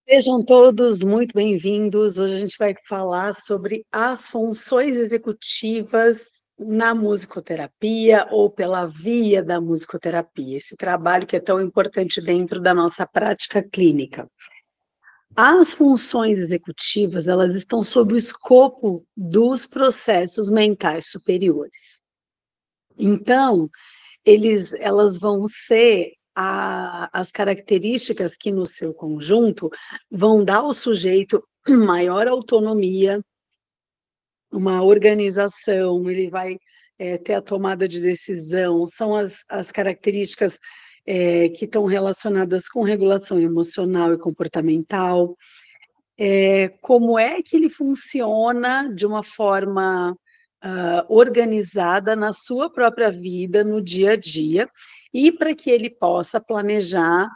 Sejam todos muito bem-vindos. Hoje a gente vai falar sobre as funções executivas na musicoterapia ou pela via da musicoterapia, esse trabalho que é tão importante dentro da nossa prática clínica. As funções executivas, elas estão sob o escopo dos processos mentais superiores. Então, elas vão ser as características que, no seu conjunto, vão dar ao sujeito maior autonomia, uma organização, ele vai ter a tomada de decisão, são as características que estão relacionadas com regulação emocional e comportamental, como é que ele funciona de uma forma organizada na sua própria vida, no dia a dia, e para que ele possa planejar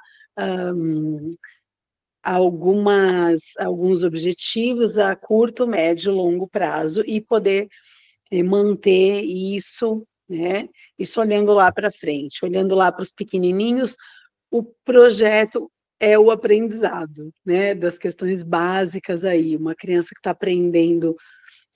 alguns objetivos a curto, médio e longo prazo e poder manter isso, né? Isso olhando lá para frente, olhando lá para os pequenininhos, o projeto é o aprendizado, né? Das questões básicas aí, uma criança que está aprendendo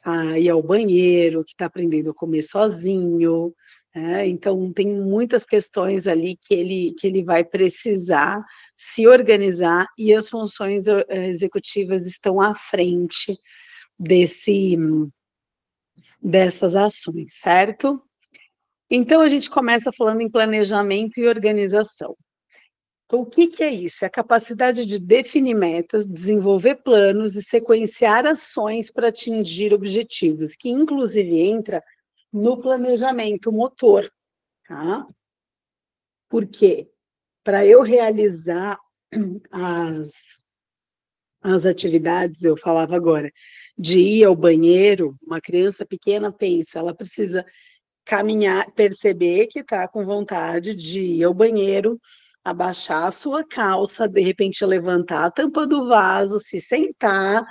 a ir ao banheiro, que está aprendendo a comer sozinho, né? Então tem muitas questões ali que ele vai precisar se organizar e as funções executivas estão à frente desse dessas ações, certo? Então a gente começa falando em planejamento e organização. Então, o que é isso? É a capacidade de definir metas, desenvolver planos e sequenciar ações para atingir objetivos, que inclusive entra no planejamento motor, tá? Por quê? Para eu realizar as, as atividades, eu falava agora, de ir ao banheiro, uma criança pequena pensa, ela precisa caminhar, perceber que está com vontade de ir ao banheiro, abaixar a sua calça, de repente levantar a tampa do vaso, se sentar,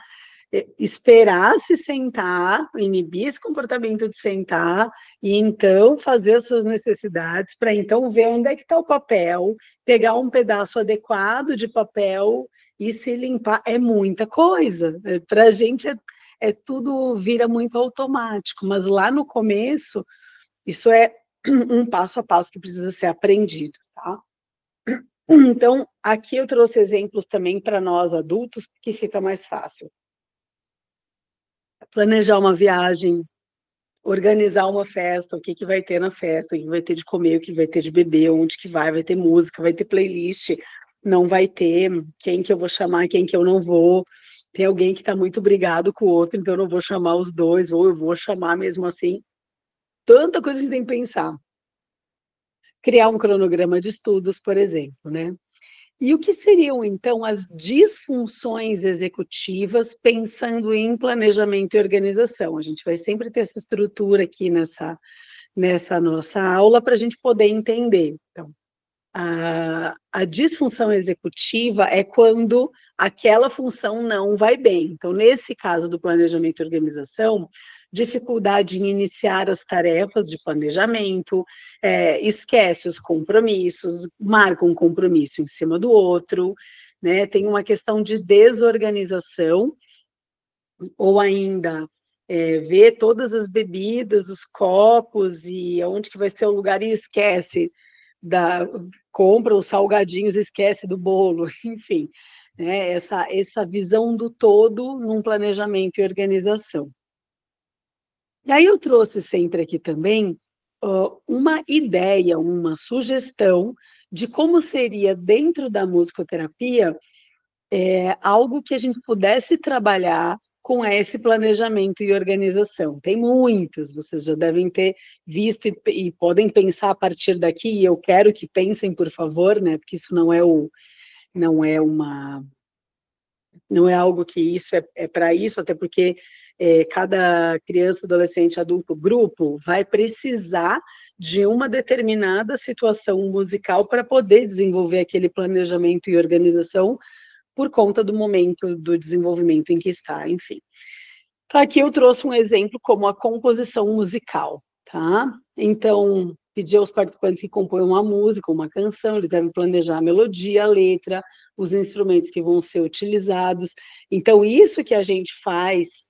esperar se sentar, inibir esse comportamento de sentar, e então fazer as suas necessidades, para então ver onde é que está o papel, pegar um pedaço adequado de papel e se limpar. É muita coisa. Para a gente é tudo vira muito automático, mas lá no começo isso é um passo a passo que precisa ser aprendido, tá? Então, aqui eu trouxe exemplos também para nós adultos, porque fica mais fácil. Planejar uma viagem, organizar uma festa, o que que vai ter na festa, o que vai ter de comer, o que vai ter de beber, onde que vai ter música, vai ter playlist, não vai ter, quem que eu vou chamar, quem que eu não vou. Tem alguém que está muito brigado com o outro, então eu não vou chamar os dois, ou eu vou chamar mesmo assim. Tanta coisa que tem que pensar. Criar um cronograma de estudos, por exemplo, né? E o que seriam, então, as disfunções executivas pensando em planejamento e organização? A gente vai sempre ter essa estrutura aqui nessa nossa aula para a gente poder entender. Então, a disfunção executiva é quando aquela função não vai bem. Então, nesse caso do planejamento e organização, dificuldade em iniciar as tarefas de planejamento, esquece os compromissos, marca um compromisso em cima do outro, né? Tem uma questão de desorganização, ou ainda ver todas as bebidas, os copos e onde que vai ser o lugar e esquece compra os salgadinhos, esquece do bolo, enfim, né? Essa visão do todo num planejamento e organização. E aí eu trouxe sempre aqui também uma ideia, uma sugestão de como seria dentro da musicoterapia algo que a gente pudesse trabalhar com esse planejamento e organização. Tem muitas, vocês já devem ter visto e podem pensar a partir daqui, e eu quero que pensem, por favor, né, porque isso não é uma não é algo que isso é para isso, até porque cada criança, adolescente, adulto, grupo vai precisar de uma determinada situação musical para poder desenvolver aquele planejamento e organização por conta do momento do desenvolvimento em que está, enfim. Aqui eu trouxe um exemplo como a composição musical, tá? Então, pedir aos participantes que compõem uma música, uma canção, eles devem planejar a melodia, a letra, os instrumentos que vão ser utilizados. Então, isso que a gente faz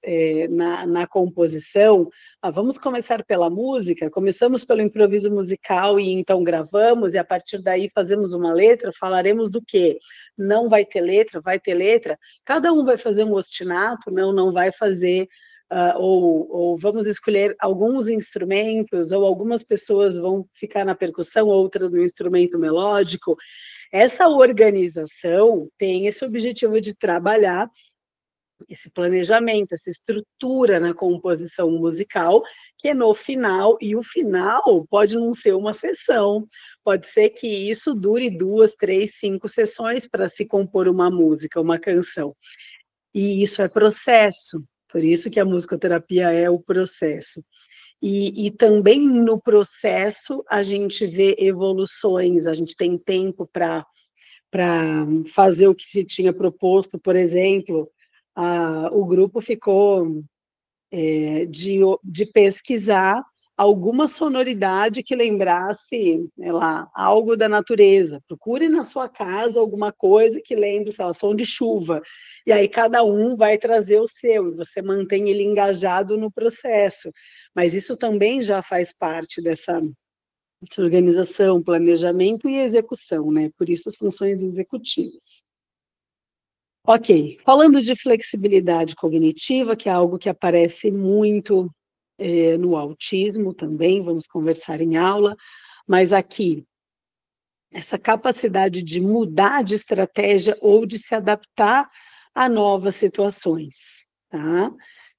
na composição, vamos começar pela música, começamos pelo improviso musical e então gravamos, e a partir daí fazemos uma letra, falaremos do quê? Não vai ter letra, vai ter letra, cada um vai fazer um ostinato, não vai fazer, ou vamos escolher alguns instrumentos, ou algumas pessoas vão ficar na percussão, outras no instrumento melódico. Essa organização tem esse objetivo de trabalhar esse planejamento, essa estrutura na composição musical, que é no final, e o final pode não ser uma sessão, pode ser que isso dure 2, 3, 5 sessões para se compor uma música, uma canção. E isso é processo, por isso que a musicoterapia é o processo. E também no processo a gente vê evoluções, a gente tem tempo para fazer o que se tinha proposto, por exemplo, o grupo ficou de pesquisar alguma sonoridade que lembrasse, sei lá, algo da natureza. Procure na sua casa alguma coisa que lembre, sei lá, som de chuva. E aí cada um vai trazer o seu, e você mantém ele engajado no processo. Mas isso também já faz parte dessa organização, planejamento e execução, né? Por isso as funções executivas. Ok, falando de flexibilidade cognitiva, que é algo que aparece muito no autismo também, vamos conversar em aula, mas aqui, essa capacidade de mudar de estratégia ou de se adaptar a novas situações, tá?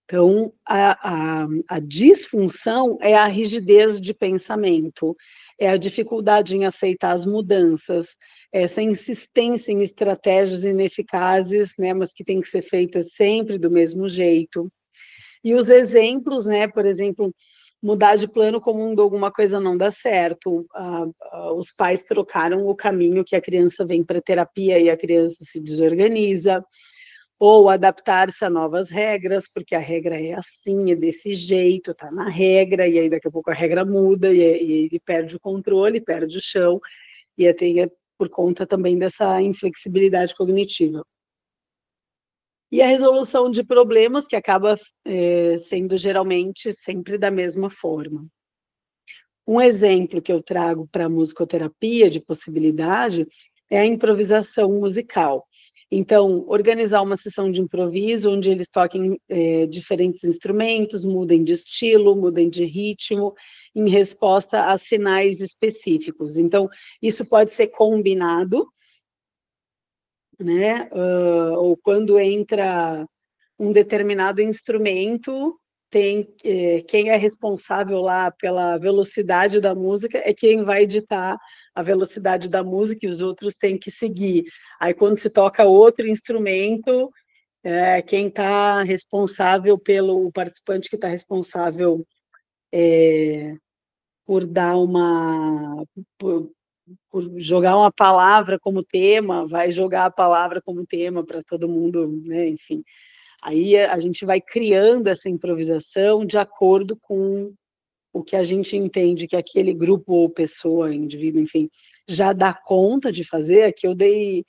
Então, a disfunção é a rigidez de pensamento, é a dificuldade em aceitar as mudanças, essa insistência em estratégias ineficazes, né, mas que tem que ser feitas sempre do mesmo jeito. E os exemplos, né, por exemplo, mudar de plano quando alguma coisa não dá certo, os pais trocaram o caminho que a criança vem para terapia e a criança se desorganiza, ou adaptar-se a novas regras, porque a regra é assim, é desse jeito, está na regra, e aí daqui a pouco a regra muda, e ele perde o controle, perde o chão, e é por conta também dessa inflexibilidade cognitiva. E a resolução de problemas, que acaba sendo geralmente sempre da mesma forma. Um exemplo que eu trago para a musicoterapia de possibilidade é a improvisação musical. Então, organizar uma sessão de improviso, onde eles toquem diferentes instrumentos, mudem de estilo, mudem de ritmo, em resposta a sinais específicos. Então, isso pode ser combinado, né? Ou quando entra um determinado instrumento, tem quem é responsável lá pela velocidade da música é quem vai ditar a velocidade da música e os outros têm que seguir. Aí quando se toca outro instrumento, quem está responsável o participante que está responsável por dar por jogar uma palavra como tema, vai jogar a palavra como tema para todo mundo, né? Enfim. Aí a gente vai criando essa improvisação de acordo com o que a gente entende que aquele grupo ou pessoa, indivíduo, enfim, já dá conta de fazer. Aqui eu dei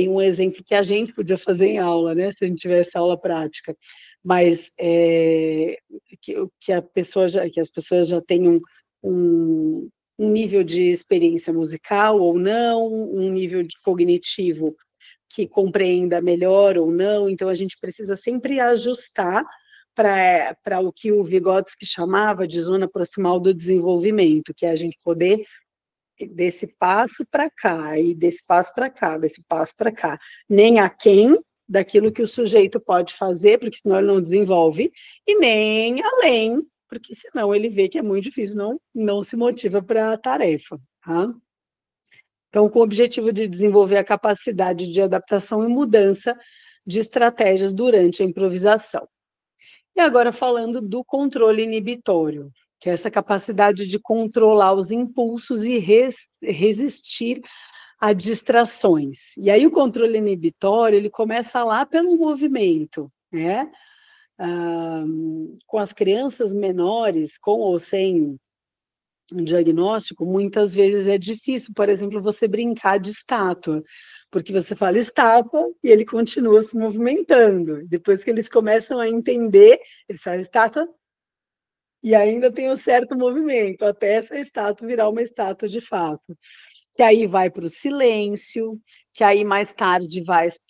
um exemplo que a gente podia fazer em aula, né, se a gente tivesse aula prática, mas que as pessoas já tenham um nível de experiência musical ou não, um nível de cognitivo que compreenda melhor ou não, então a gente precisa sempre ajustar para o que o Vygotsky chamava de zona proximal do desenvolvimento, que é a gente poder desse passo para cá, e desse passo para cá, desse passo para cá, nem aquém daquilo que o sujeito pode fazer, porque senão ele não desenvolve, e nem além, porque senão ele vê que é muito difícil, não se motiva para a tarefa, tá? Então, com o objetivo de desenvolver a capacidade de adaptação e mudança de estratégias durante a improvisação. E agora falando do controle inibitório, que é essa capacidade de controlar os impulsos e resistir a distrações. E aí o controle inibitório, ele começa lá pelo movimento, né? Com as crianças menores, com ou sem um diagnóstico, muitas vezes é difícil, por exemplo, você brincar de estátua, porque você fala estátua e ele continua se movimentando. Depois que eles começam a entender, eles falam estátua e ainda tem um certo movimento, até essa estátua virar uma estátua de fato. Que aí vai para o silêncio, que aí mais tarde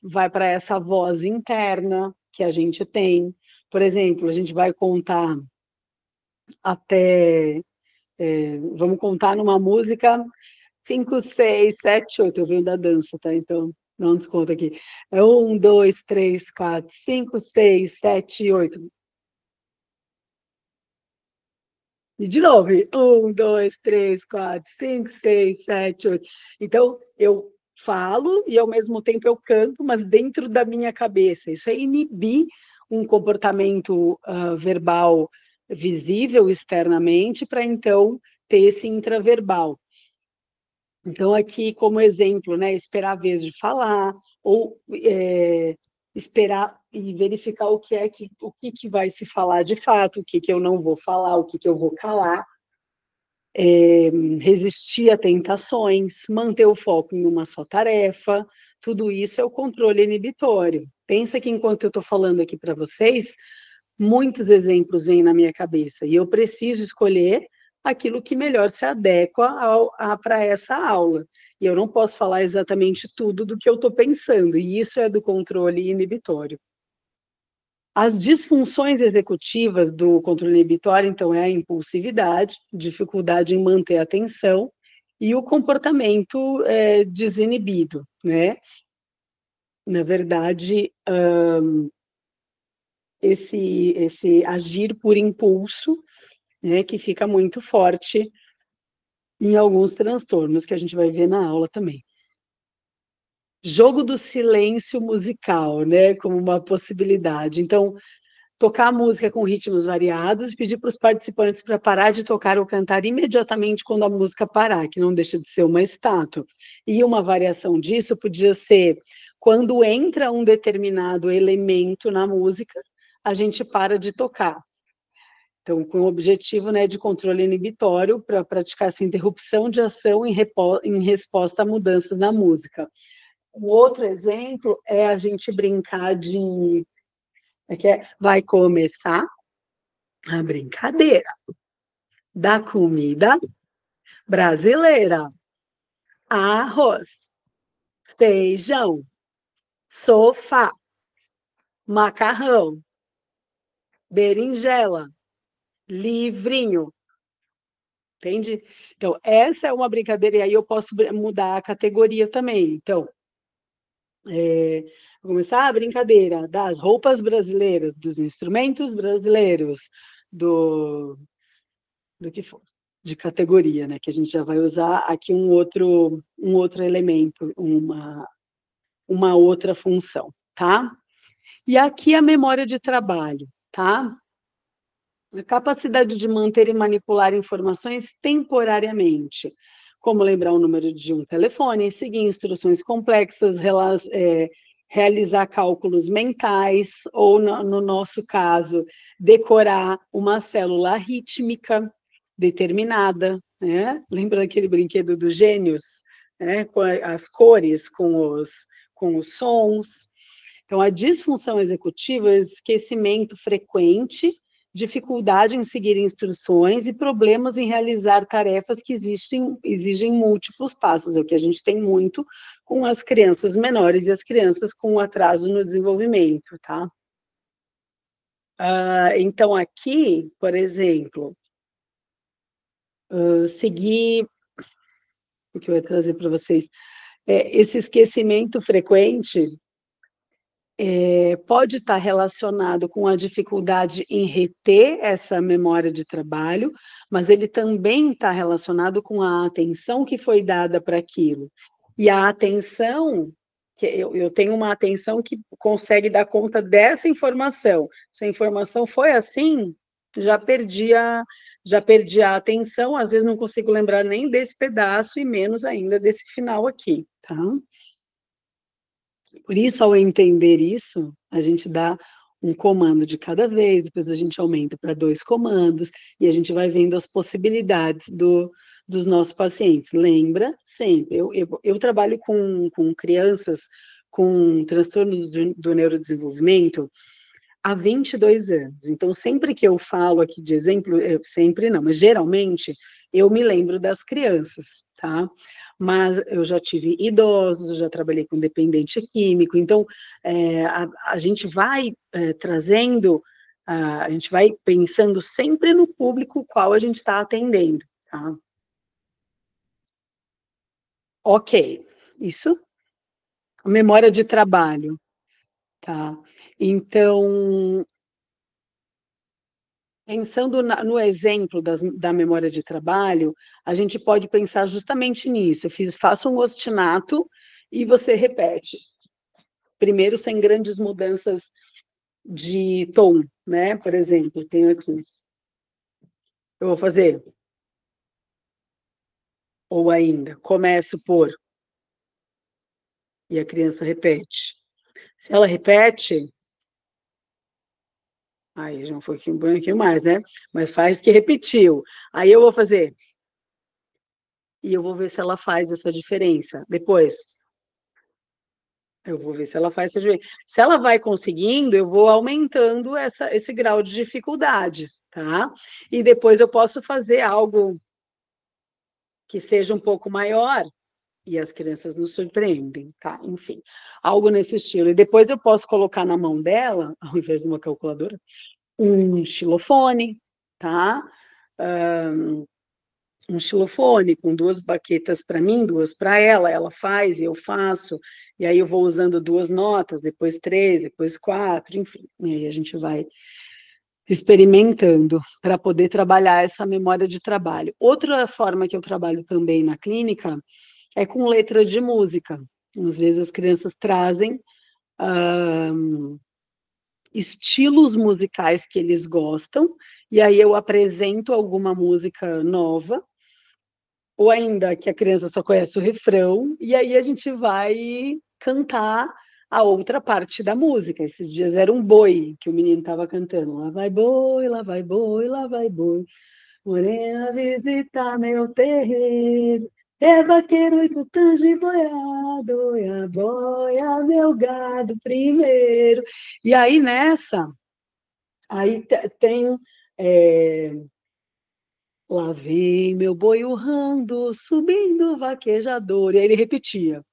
vai para essa voz interna que a gente tem. Por exemplo, a gente vai contar até, vamos contar numa música 5, 6, 7, 8. Eu venho da dança, tá? Então, dá um desconto aqui. É 1, 2, 3, 4, 5, 6, 7, 8. E de novo, 1, 2, 3, 4, 5, 6, 7, 8. Então, eu falo e ao mesmo tempo eu canto, mas dentro da minha cabeça. Isso é inibir um comportamento verbal visível externamente para então ter esse intraverbal. Então, aqui, como exemplo, né, esperar a vez de falar, ou esperar e verificar o que vai se falar de fato, o que eu não vou falar, o que eu vou calar, resistir a tentações, manter o foco em uma só tarefa, tudo isso é o controle inibitório. Pensa que enquanto eu estou falando aqui para vocês, muitos exemplos vêm na minha cabeça, e eu preciso escolher aquilo que melhor se adequa para essa aula. E eu não posso falar exatamente tudo do que eu estou pensando, e isso é do controle inibitório. As disfunções executivas do controle inibitório, então, é a impulsividade, dificuldade em manter a atenção, e o comportamento desinibido, né? Na verdade, esse agir por impulso, né, que fica muito forte em alguns transtornos que a gente vai ver na aula também. Jogo do silêncio musical, né, como uma possibilidade. Então, tocar a música com ritmos variados e pedir para os participantes para parar de tocar ou cantar imediatamente quando a música parar, que não deixa de ser uma estátua. E uma variação disso podia ser quando entra um determinado elemento na música, a gente para de tocar. Então, com o objetivo, né, de controle inibitório, para praticar essa interrupção de ação em resposta a mudanças na música. Um outro exemplo é a gente brincar de... vai começar a brincadeira da comida brasileira. Arroz, feijão, sofá, macarrão, berinjela, livrinho. Entende? Então, essa é uma brincadeira, e aí eu posso mudar a categoria também. Então, vou começar a brincadeira das roupas brasileiras, dos instrumentos brasileiros, do que for, de categoria, né? Que a gente já vai usar aqui um outro elemento, uma outra função, tá? E aqui a memória de trabalho, tá? A capacidade de manter e manipular informações temporariamente, como lembrar o número de um telefone, seguir instruções complexas, realizar cálculos mentais, ou, no nosso caso, decorar uma célula rítmica determinada, né? Lembra daquele brinquedo dos gênios, né? Com as cores, com os sons. Então, a disfunção executiva é esquecimento frequente, dificuldade em seguir instruções e problemas em realizar tarefas que exigem múltiplos passos, é o que a gente tem muito com as crianças menores e as crianças com atraso no desenvolvimento, tá? Então, aqui, por exemplo, seguir, o que eu ia trazer para vocês, esse esquecimento frequente pode estar relacionado com a dificuldade em reter essa memória de trabalho, mas ele também está relacionado com a atenção que foi dada para aquilo. E a atenção, que eu tenho uma atenção que consegue dar conta dessa informação. Se a informação foi assim, já perdi a atenção, às vezes não consigo lembrar nem desse pedaço e menos ainda desse final aqui, tá? Por isso, ao entender isso, a gente dá um comando de cada vez, depois a gente aumenta para 2 comandos, e a gente vai vendo as possibilidades dos nossos pacientes. Lembra, sempre, eu trabalho com crianças com transtorno do neurodesenvolvimento há 22 anos, então sempre que eu falo aqui de exemplo, sempre não, mas geralmente eu me lembro das crianças, tá? Mas eu já tive idosos, eu já trabalhei com dependente químico, então a gente vai trazendo, a gente vai pensando sempre no público qual a gente está atendendo, tá? Ok, isso, memória de trabalho, tá? Então, pensando no exemplo da memória de trabalho, a gente pode pensar justamente nisso. Faço um ostinato e você repete. Primeiro, sem grandes mudanças de tom, né? Por exemplo, tenho aqui. Eu vou fazer. Ou ainda, começo por. E a criança repete. Se ela repete, aí já foi um pouquinho mais, né? Mas faz que repetiu. Aí eu vou fazer. E eu vou ver se ela faz essa diferença. Depois, eu vou ver se ela faz essa diferença. Se ela vai conseguindo, eu vou aumentando esse grau de dificuldade, tá? E depois eu posso fazer algo que seja um pouco maior, e as crianças nos surpreendem, tá? Enfim, algo nesse estilo. E depois eu posso colocar na mão dela, ao invés de uma calculadora, um xilofone, tá? Um xilofone com 2 baquetas para mim, 2 para ela, ela faz e eu faço, e aí eu vou usando 2 notas, depois 3, depois 4, enfim, e aí a gente vai experimentando para poder trabalhar essa memória de trabalho. Outra forma que eu trabalho também na clínica é com letra de música. Às vezes as crianças trazem estilos musicais que eles gostam, e aí eu apresento alguma música nova, ou ainda que a criança só conhece o refrão, e aí a gente vai cantar a outra parte da música. Esses dias era um boi que o menino estava cantando. Lá vai boi, lá vai boi, lá vai boi. Morena visita meu terreiro. É vaqueiro e tutange boiado, e a boia meu gado primeiro. E aí nessa, aí tem lá vem meu boi urrando, subindo o vaquejador. E aí ele repetia.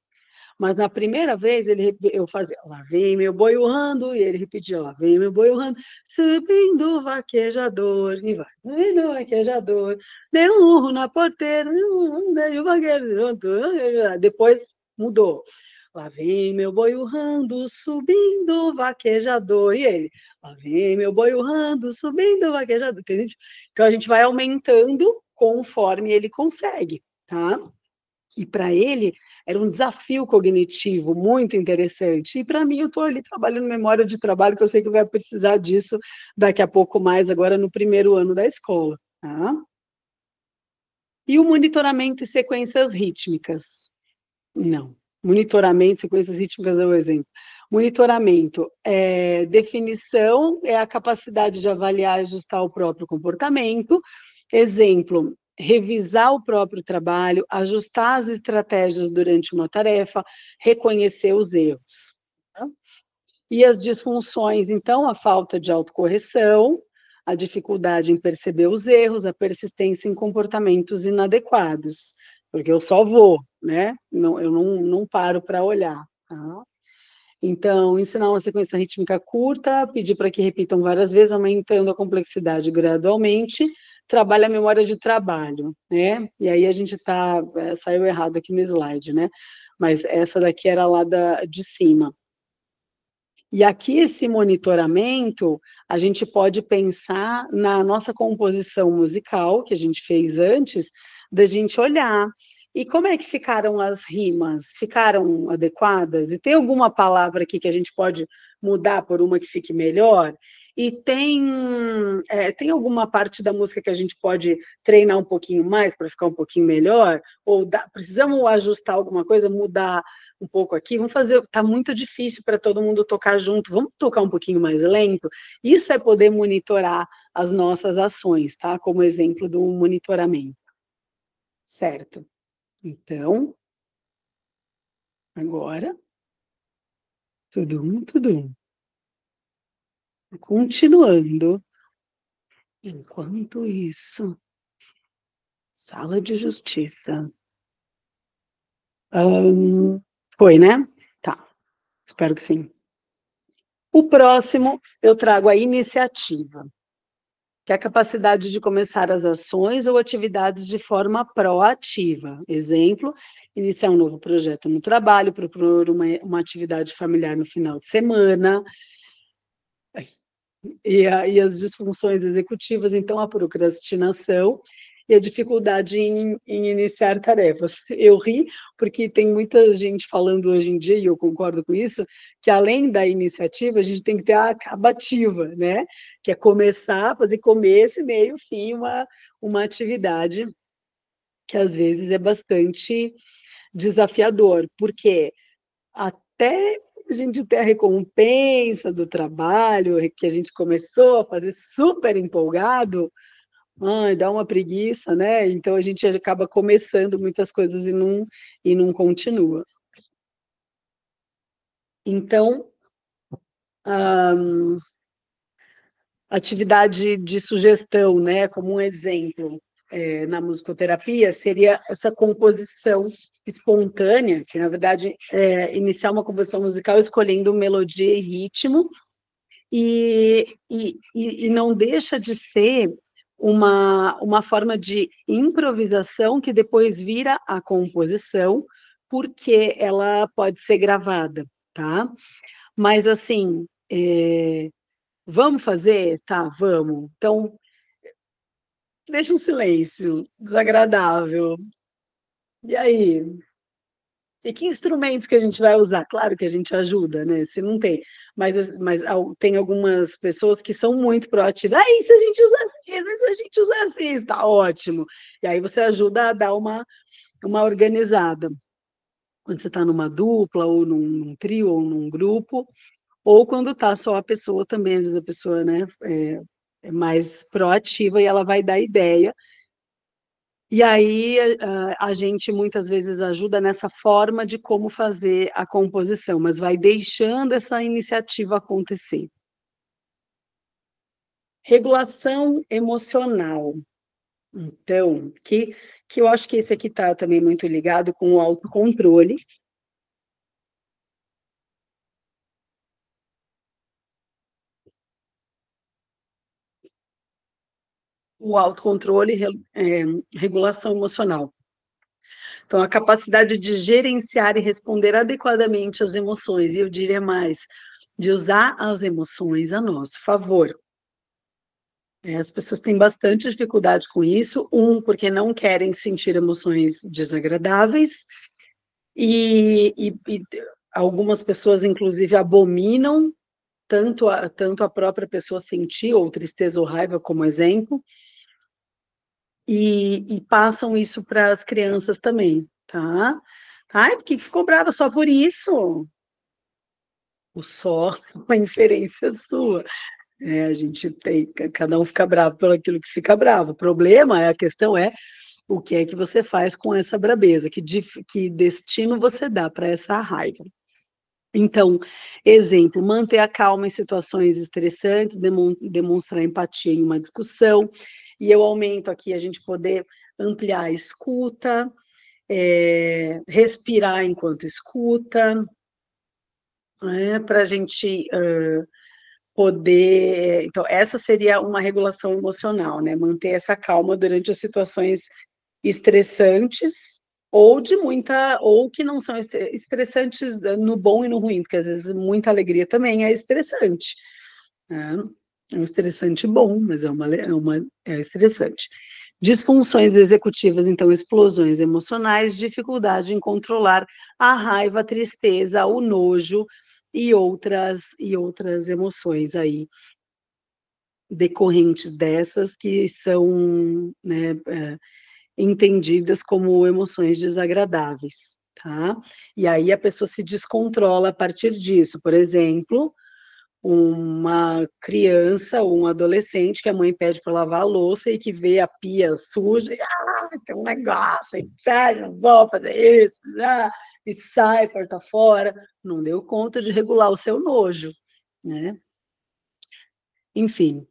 Mas na primeira vez eu fazia, lá vem meu boi urrando, e ele repetia, lá vem meu boi urrando, subindo o vaquejador, e vai, subindo o vaquejador, deu um urro na porteira, deu o vaquejador, depois mudou. Lá vem meu boi urrando, subindo o vaquejador, e ele, lá vem meu boi urrando, subindo o vaquejador, entende? Então a gente vai aumentando conforme ele consegue, tá? E para ele era um desafio cognitivo muito interessante. E para mim, eu estou ali trabalhando memória de trabalho, que eu sei que vai precisar disso daqui a pouco mais, agora no primeiro ano da escola. Tá? E o monitoramento e sequências rítmicas? Não. Monitoramento, sequências rítmicas é o exemplo. Monitoramento é definição, é a capacidade de avaliar e ajustar o próprio comportamento. Exemplo, revisar o próprio trabalho, ajustar as estratégias durante uma tarefa, reconhecer os erros. Tá? E as disfunções, então, a falta de autocorreção, a dificuldade em perceber os erros, a persistência em comportamentos inadequados, porque eu só vou, né? Não, eu não paro para olhar. Tá? Então, ensinar uma sequência rítmica curta, pedir para que repitam várias vezes, aumentando a complexidade gradualmente, trabalha a memória de trabalho, né? E aí a gente saiu errado aqui no slide, né? Mas essa daqui era lá de cima. E aqui esse monitoramento, a gente pode pensar na nossa composição musical, que a gente fez antes, da gente olhar. E como é que ficaram as rimas? Ficaram adequadas? E tem alguma palavra aqui que a gente pode mudar por uma que fique melhor? E tem alguma parte da música que a gente pode treinar um pouquinho mais para ficar um pouquinho melhor? Ou precisamos ajustar alguma coisa, mudar um pouco aqui, vamos fazer, tá muito difícil para todo mundo tocar junto, vamos tocar um pouquinho mais lento. Isso é poder monitorar as nossas ações, tá? Como exemplo do monitoramento. Certo. Então, agora, tudum, tudum. Continuando. Enquanto isso, sala de justiça. Foi, né? Tá, espero que sim. O próximo, eu trago a iniciativa, que é a capacidade de começar as ações ou atividades de forma proativa. Exemplo, iniciar um novo projeto no trabalho, propor uma atividade familiar no final de semana, e as disfunções executivas, então a procrastinação e a dificuldade em iniciar tarefas. Eu ri porque tem muita gente falando hoje em dia, e eu concordo com isso, que além da iniciativa, a gente tem que ter a acabativa, né? Que é começar, fazer começo, meio, fim, uma atividade que às vezes é bastante desafiador, porque até a gente ter a recompensa do trabalho, que a gente começou a fazer super empolgado, ai, dá uma preguiça, né? Então a gente acaba começando muitas coisas e não continua. Então, a atividade de sugestão, né, como um exemplo, na musicoterapia, seria essa composição espontânea, que na verdade é iniciar uma composição musical escolhendo melodia e ritmo, e não deixa de ser uma forma de improvisação que depois vira a composição, porque ela pode ser gravada, tá? Mas assim, vamos fazer? Tá, vamos. Então, deixa um silêncio desagradável. E aí? E que instrumentos que a gente vai usar? Claro que a gente ajuda, né? Se não tem, mas tem algumas pessoas que são muito proativas. Aí, se a gente usasse isso, se a gente usasse isso, tá ótimo. E aí você ajuda a dar uma organizada. Quando você está numa dupla, ou num trio, ou num grupo, ou quando está só a pessoa também, às vezes a pessoa, né, é mais proativa e ela vai dar ideia. E aí a gente muitas vezes ajuda nessa forma de como fazer a composição, mas vai deixando essa iniciativa acontecer. Regulação emocional. Então, que eu acho que esse aqui está também muito ligado com o autocontrole. O autocontrole e regulação emocional. Então, a capacidade de gerenciar e responder adequadamente às emoções, e eu diria mais, de usar as emoções a nosso favor. As pessoas têm bastante dificuldade com isso, porque não querem sentir emoções desagradáveis, e algumas pessoas, inclusive, abominam tanto a própria pessoa sentir, ou tristeza ou raiva, como exemplo, e passam isso para as crianças também, tá? Ai, porque ficou brava só por isso? O só é uma inferência sua. A gente tem, cada um fica bravo pelo aquilo que fica bravo. O problema, a questão é o que é que você faz com essa brabeza, que destino você dá para essa raiva. Então, exemplo, manter a calma em situações estressantes, demonstrar empatia em uma discussão, e eu aumento aqui a gente poder ampliar a escuta, respirar enquanto escuta, né, para a gente poder. Então, essa seria uma regulação emocional, né? Manter essa calma durante as situações estressantes ou que não são estressantes no bom e no ruim, porque às vezes muita alegria também é estressante, né? É um estressante bom, mas é estressante. Disfunções executivas, então, explosões emocionais, dificuldade em controlar a raiva, a tristeza, o nojo e outras emoções aí decorrentes dessas que são, né, entendidas como emoções desagradáveis, tá? E aí a pessoa se descontrola a partir disso. Por exemplo, uma criança ou um adolescente que a mãe pede para lavar a louça e que vê a pia suja, e, tem um negócio, inferno, vou fazer isso, e sai, porta fora, não deu conta de regular o seu nojo, né? Enfim,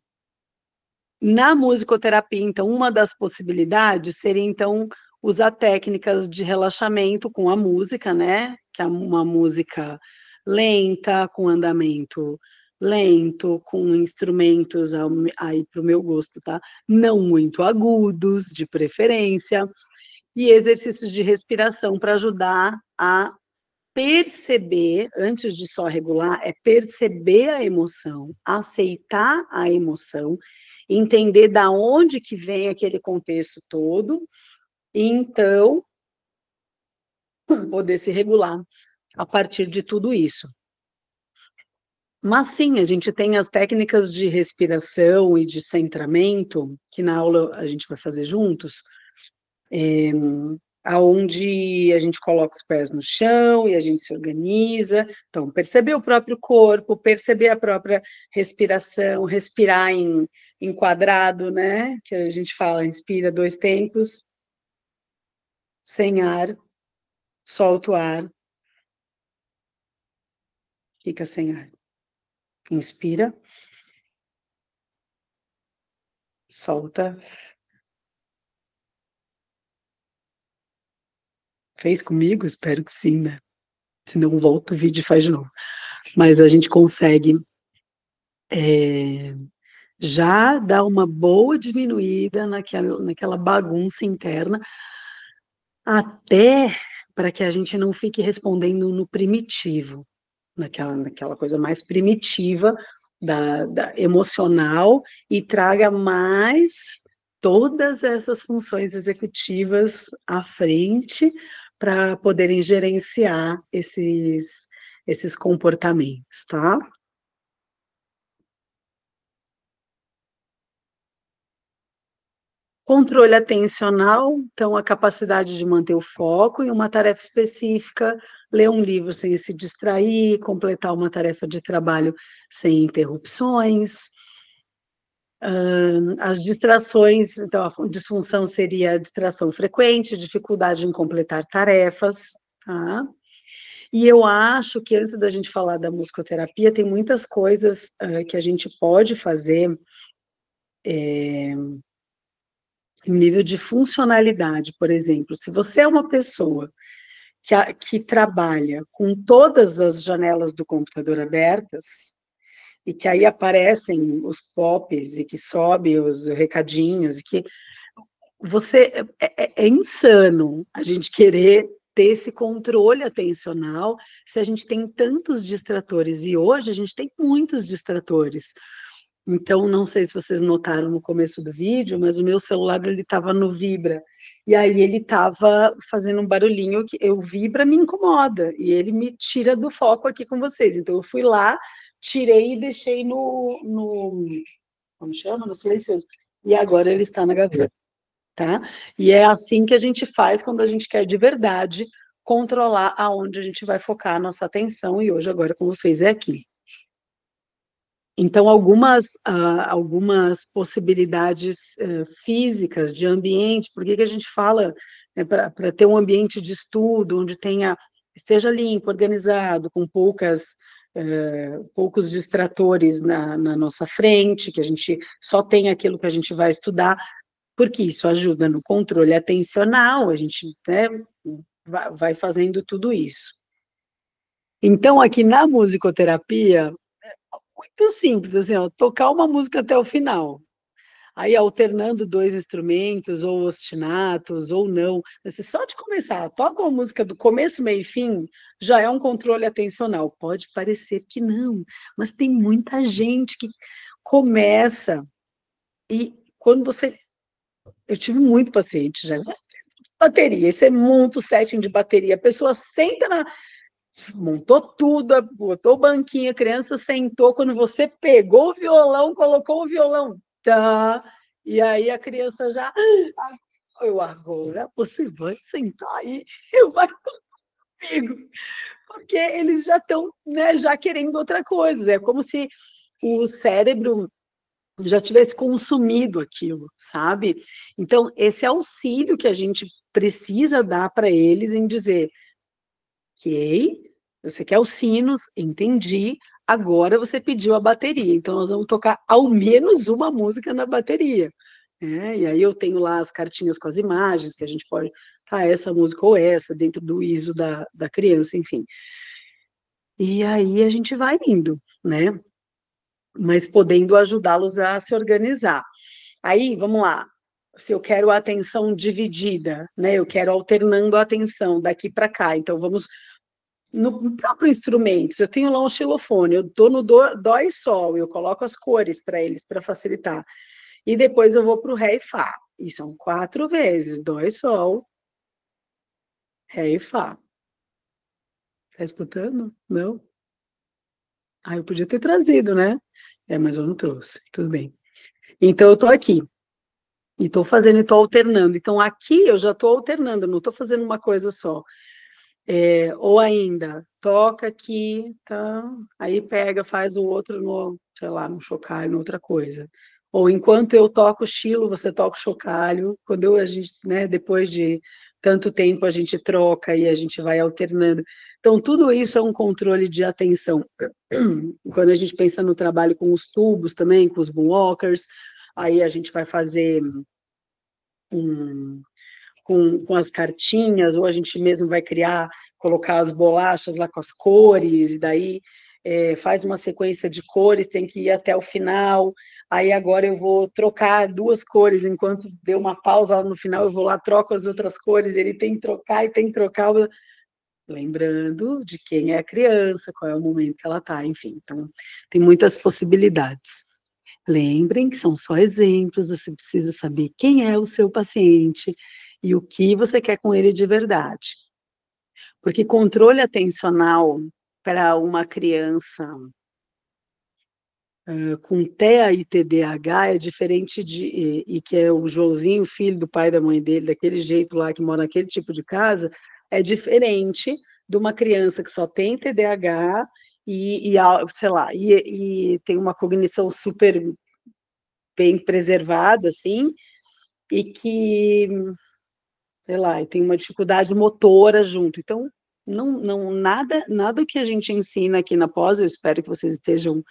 na musicoterapia, então, uma das possibilidades seria, então, usar técnicas de relaxamento com a música, né? Que é uma música lenta, com andamento lento, com instrumentos aí para o meu gosto, tá? Não muito agudos, de preferência, e exercícios de respiração para ajudar a perceber, antes de só regular, é perceber a emoção, aceitar a emoção, entender da onde que vem aquele contexto todo, e então poder se regular a partir de tudo isso. Mas sim, a gente tem as técnicas de respiração e de centramento, que na aula a gente vai fazer juntos, aonde a gente coloca os pés no chão e a gente se organiza. Então, perceber o próprio corpo, perceber a própria respiração, respirar em quadrado, né? Que a gente fala, inspira 2 tempos, sem ar, solta o ar, fica sem ar. Inspira, solta. Fez comigo? Espero que sim, né? Se não, volta o vídeo e faz de novo. Mas a gente consegue já dar uma boa diminuída naquela bagunça interna, até para que a gente não fique respondendo no primitivo, naquela coisa mais primitiva da emocional, e traga mais todas essas funções executivas à frente para poderem gerenciar esses comportamentos, tá? Controle atencional, então a capacidade de manter o foco em uma tarefa específica, ler um livro sem se distrair, completar uma tarefa de trabalho sem interrupções. As distrações, então a disfunção seria a distração frequente, dificuldade em completar tarefas, tá? E eu acho que antes da gente falar da musicoterapia, tem muitas coisas que a gente pode fazer em nível de funcionalidade. Por exemplo, se você é uma pessoa que trabalha com todas as janelas do computador abertas, e que aí aparecem os pops, e que sobe os recadinhos, e que você é insano a gente querer ter esse controle atencional se a gente tem tantos distratores, e hoje a gente tem muitos distratores. Então, não sei se vocês notaram no começo do vídeo, mas o meu celular ele estava no vibra, e aí ele estava fazendo um barulhinho que eu vibra, me incomoda, e ele me tira do foco aqui com vocês. Então, eu fui lá, tirei e deixei como chama? No silencioso. E agora ele está na gaveta, tá? E é assim que a gente faz quando a gente quer de verdade controlar aonde a gente vai focar a nossa atenção, e hoje agora com vocês é aqui. Então, algumas possibilidades físicas de ambiente, por que que a gente fala, né, para ter um ambiente de estudo, onde esteja limpo, organizado, com poucos distratores na nossa frente, que a gente só tem aquilo que a gente vai estudar, porque isso ajuda no controle atencional, a gente, né, vai fazendo tudo isso. Então, aqui na musicoterapia, muito simples, assim, ó, tocar uma música até o final. Aí alternando 2 instrumentos, ou ostinatos, ou não. Assim, só de começar, toca uma música do começo, meio e fim, já é um controle atencional. Pode parecer que não, mas tem muita gente que começa e quando você... Eu tive muito paciente já, bateria, aí você monta o setting de bateria, a pessoa senta montou tudo, botou o banquinho, a criança sentou, quando você pegou o violão, colocou o violão, tá, e aí a criança já, eu agora você vai sentar aí, vai comigo, porque eles já estão, né, já querendo outra coisa. É como se o cérebro já tivesse consumido aquilo, sabe? Então, esse auxílio que a gente precisa dar para eles em dizer, ok, você quer os sinos, entendi, agora você pediu a bateria, então nós vamos tocar ao menos uma música na bateria. E aí eu tenho lá as cartinhas com as imagens, que a gente pode, essa música ou essa, dentro do ISO da criança, enfim. E aí a gente vai indo, né? Mas podendo ajudá-los a se organizar. Aí, vamos lá. Se eu quero a atenção dividida, né? Eu quero alternando a atenção daqui para cá. Então, vamos no próprio instrumento. Se eu tenho lá um xilofone, eu estou no dó e sol, eu coloco as cores para eles, para facilitar. E depois eu vou para o ré e fá. E são 4 vezes, dó e sol, ré e fá. Tá escutando? Não? Eu podia ter trazido, né? Mas eu não trouxe. Tudo bem. Então, eu estou aqui. E estou fazendo e estou alternando. Então, aqui eu já estou alternando, não estou fazendo uma coisa só. Ou ainda, toca aqui, tá? Aí pega, faz o outro no, sei lá, no chocalho, noutra coisa. Ou enquanto eu toco o chilo, você toca o chocalho. Quando a gente, né, depois de tanto tempo, a gente troca e a gente vai alternando. Então, tudo isso é um controle de atenção. Quando a gente pensa no trabalho com os tubos também, com os moonwalkers, aí a gente vai fazer um, com as cartinhas, ou a gente mesmo vai criar, colocar as bolachas lá com as cores, e daí faz uma sequência de cores, tem que ir até o final, aí agora eu vou trocar 2 cores, enquanto deu uma pausa lá no final, eu vou lá, troco as outras cores, ele tem que trocar e tem que trocar, lembrando de quem é a criança, qual é o momento que ela está, enfim, então tem muitas possibilidades. Lembrem que são só exemplos, você precisa saber quem é o seu paciente e o que você quer com ele de verdade. Porque controle atencional para uma criança com TEA e TDAH é diferente e que é o Joãozinho, filho do pai e da mãe dele, daquele jeito lá, que mora naquele tipo de casa, é diferente de uma criança que só tem TDAH sei lá, e tem uma cognição super bem preservada, assim, e que, sei lá, tem uma dificuldade motora junto. Então, nada que a gente ensina aqui na pós, eu espero que vocês estejam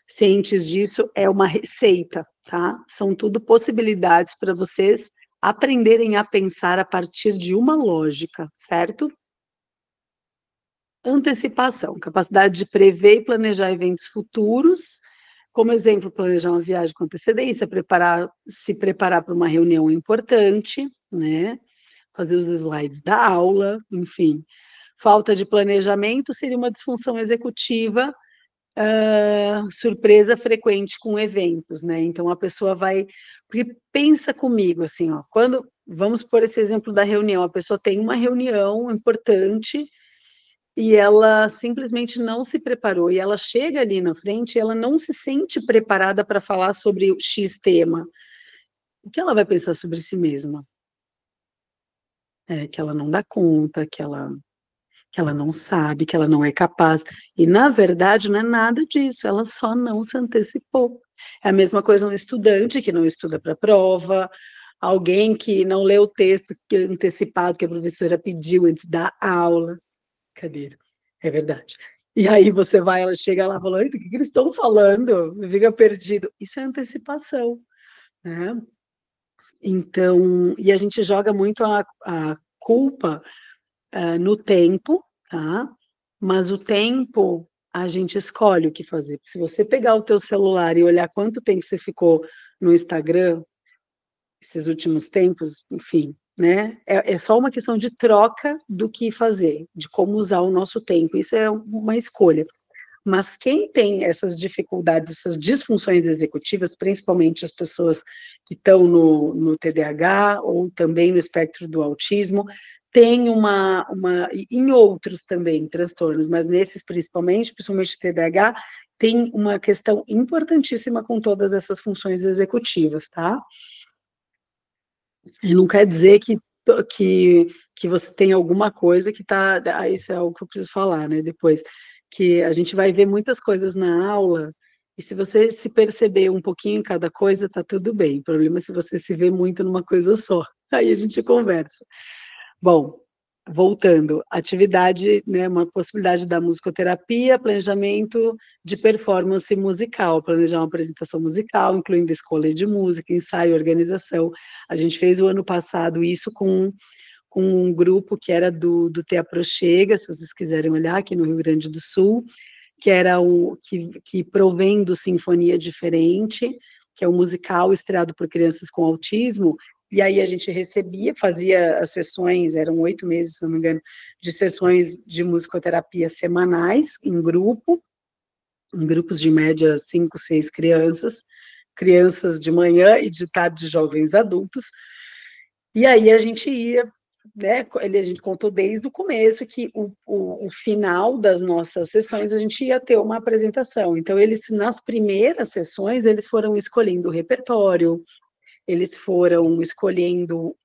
cientes disso, é uma receita, tá? São tudo possibilidades para vocês aprenderem a pensar a partir de uma lógica, certo? Antecipação, capacidade de prever e planejar eventos futuros. Como exemplo, planejar uma viagem com antecedência, se preparar para uma reunião importante, né? Fazer os slides da aula, enfim. Falta de planejamento seria uma disfunção executiva, surpresa frequente com eventos, né? Então a pessoa vai, porque pensa comigo assim, ó, quando vamos por esse exemplo da reunião, a pessoa tem uma reunião importante e ela simplesmente não se preparou, e ela chega ali na frente e ela não se sente preparada para falar sobre o X tema. O que ela vai pensar sobre si mesma? Que ela não dá conta, que ela não sabe, que ela não é capaz. E, na verdade, não é nada disso, ela só não se antecipou. É a mesma coisa um estudante que não estuda para a prova, alguém que não lê o texto antecipado que a professora pediu antes da aula. Cadeira. É verdade. E aí você vai, ela chega lá e fala, o que eles estão falando? Fica perdido. Isso é antecipação, né? Então, e a gente joga muito a culpa no tempo, tá? Mas o tempo a gente escolhe o que fazer. Se você pegar o teu celular e olhar quanto tempo você ficou no Instagram esses últimos tempos, enfim, né? É só uma questão de troca do que fazer, de como usar o nosso tempo. Isso é uma escolha. Mas quem tem essas dificuldades, essas disfunções executivas, principalmente as pessoas que estão no TDAH ou também no espectro do autismo, tem em outros também transtornos, mas nesses principalmente TDAH, tem uma questão importantíssima com todas essas funções executivas, tá? E não quer dizer que que, que você tem alguma coisa que está. Ah, isso é algo que eu preciso falar, né? Depois, que a gente vai ver muitas coisas na aula, e se você se perceber um pouquinho em cada coisa, tá tudo bem. O problema é se você se vê muito numa coisa só. Aí a gente conversa. Bom, voltando, atividade, né, uma possibilidade da musicoterapia, planejamento de performance musical, planejar uma apresentação musical, incluindo escolha de música, ensaio, organização. A gente fez o ano passado isso com um grupo que era do Teatro Chega, se vocês quiserem olhar, aqui no Rio Grande do Sul, que era o que provém do Sinfonia Diferente, que é um musical estreado por crianças com autismo, e aí a gente recebia, fazia as sessões, eram 8 meses, se não me engano, de sessões de musicoterapia semanais, em grupos de média 5, 6 crianças, crianças de manhã e de tarde jovens adultos, e aí a gente ia, né, a gente contou desde o começo que o final das nossas sessões a gente ia ter uma apresentação. Então, eles, nas primeiras sessões, eles foram escolhendo o repertório, eles foram escolhendo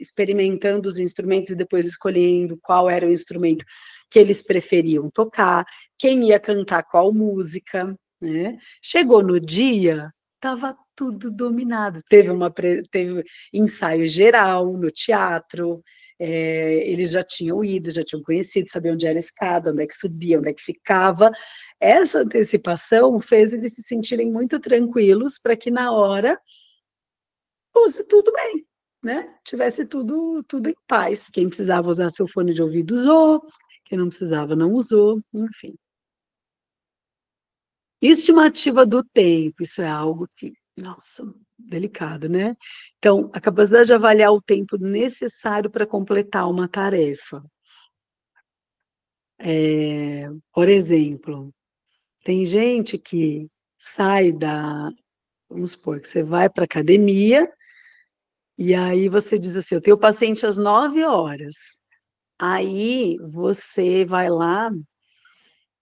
experimentando os instrumentos e depois escolhendo qual era o instrumento que eles preferiam tocar, quem ia cantar qual música, né? Chegou no dia, estava tudo dominado. Teve ensaio geral no teatro, eles já tinham ido, já tinham conhecido, sabiam onde era a escada, onde é que subia, onde é que ficava. Essa antecipação fez eles se sentirem muito tranquilos para que na hora fosse tudo bem, né? Tivesse tudo em paz. Quem precisava usar seu fone de ouvido usou, quem não precisava não usou, enfim. Estimativa do tempo, isso é algo que, nossa, delicado, né? Então, a capacidade de avaliar o tempo necessário para completar uma tarefa. Por exemplo, tem gente que sai vamos supor, que você vai para a academia, e aí você diz assim, eu tenho paciente às 9 horas. Aí você vai lá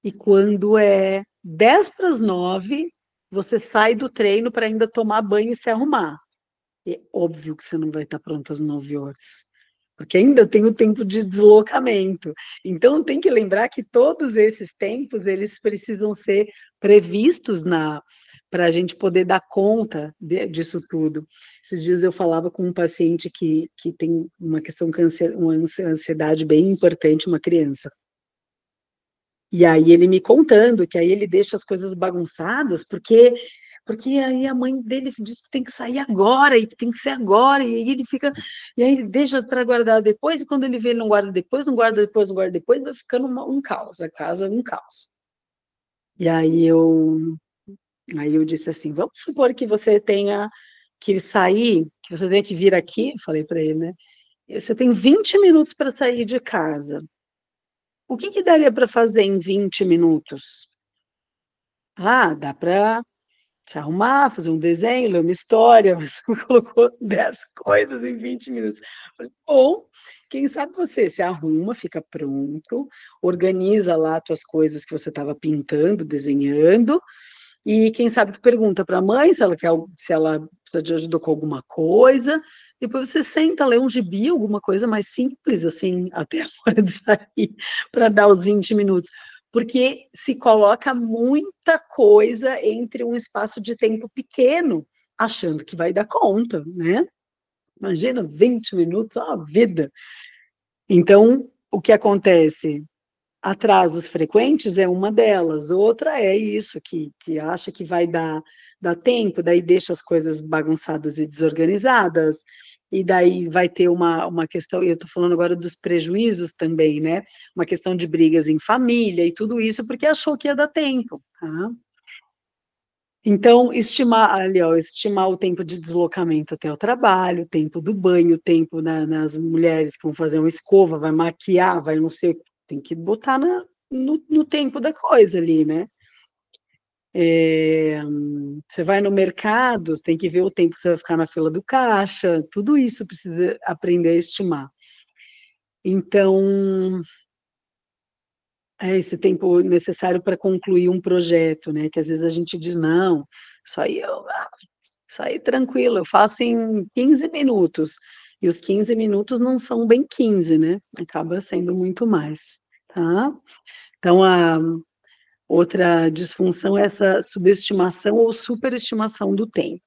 e quando é 10 para as 9, você sai do treino para ainda tomar banho e se arrumar. É óbvio que você não vai estar pronto às 9 horas, porque ainda tem o tempo de deslocamento. Então, tem que lembrar que todos esses tempos, eles precisam ser previstos para a gente poder dar conta disso tudo. Esses dias eu falava com um paciente que tem uma questão, uma ansiedade bem importante, uma criança. E aí ele me contando que aí ele deixa as coisas bagunçadas, porque aí a mãe dele diz que tem que sair agora, e tem que ser agora, e aí ele fica, e aí ele deixa para guardar depois, e quando ele vê, ele não guarda depois, não guarda depois, não guarda depois, vai ficando um caos, a casa é um caos. E aí eu disse assim, vamos supor que você tenha que sair, que você tenha que vir aqui, falei para ele, né? Você tem 20 minutos para sair de casa. O que daria para fazer em 20 minutos? Ah, dá para se arrumar, fazer um desenho, ler uma história, você colocou 10 coisas em 20 minutos. Bom, quem sabe você se arruma, fica pronto, organiza lá as tuas coisas que você estava pintando, desenhando, e quem sabe tu pergunta para a mãe se ela precisa de ajuda com alguma coisa, depois você senta, lê um gibi, alguma coisa mais simples, assim, até a hora de sair, para dar os 20 minutos. Porque se coloca muita coisa entre um espaço de tempo pequeno, achando que vai dar conta, né? Imagina, 20 minutos, ó, a vida. Então, o que acontece? Atrasos frequentes é uma delas, outra é isso, que acha que vai dar tempo, daí deixa as coisas bagunçadas e desorganizadas, e daí vai ter uma questão, e eu estou falando agora dos prejuízos também, né? Uma questão de brigas em família e tudo isso, porque achou que ia dar tempo, tá? Então, estimar o tempo de deslocamento até o trabalho, o tempo do banho, o tempo nas mulheres que vão fazer uma escova, vai maquiar, vai não sei, tem que botar no tempo da coisa ali, né? Você vai no mercado, você tem que ver o tempo que você vai ficar na fila do caixa, tudo isso precisa aprender a estimar. Então, é esse tempo necessário para concluir um projeto, né? Que às vezes a gente diz, não, isso aí tranquilo, eu faço em 15 minutos. E os 15 minutos não são bem 15, né? Acaba sendo muito mais, tá? Então, a outra disfunção é essa subestimação ou superestimação do tempo.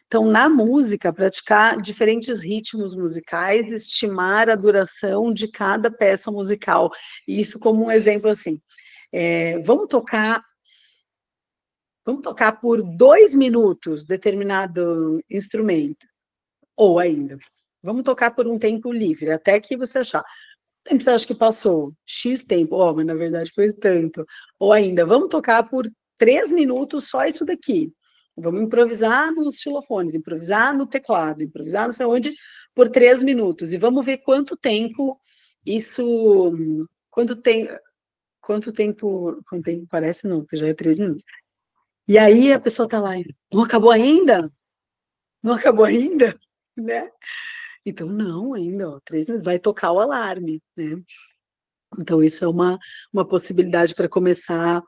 Então, na música, praticar diferentes ritmos musicais, estimar a duração de cada peça musical. Isso como um exemplo assim, vamos tocar por 2 minutos determinado instrumento, ou ainda, vamos tocar por um tempo livre, até que você achar. Tempo você acha que passou? X tempo, mas na verdade foi tanto. Ou ainda, vamos tocar por 3 minutos só isso daqui. Vamos improvisar nos xilofones, improvisar no teclado, improvisar não sei onde, por 3 minutos. E vamos ver quanto tempo isso. Quanto tempo parece, não, porque já é 3 minutos. E aí a pessoa está lá, não acabou ainda? Não acabou ainda? Né? Então, não, ainda, 3 minutos, vai tocar o alarme, né? Então, isso é uma possibilidade para começar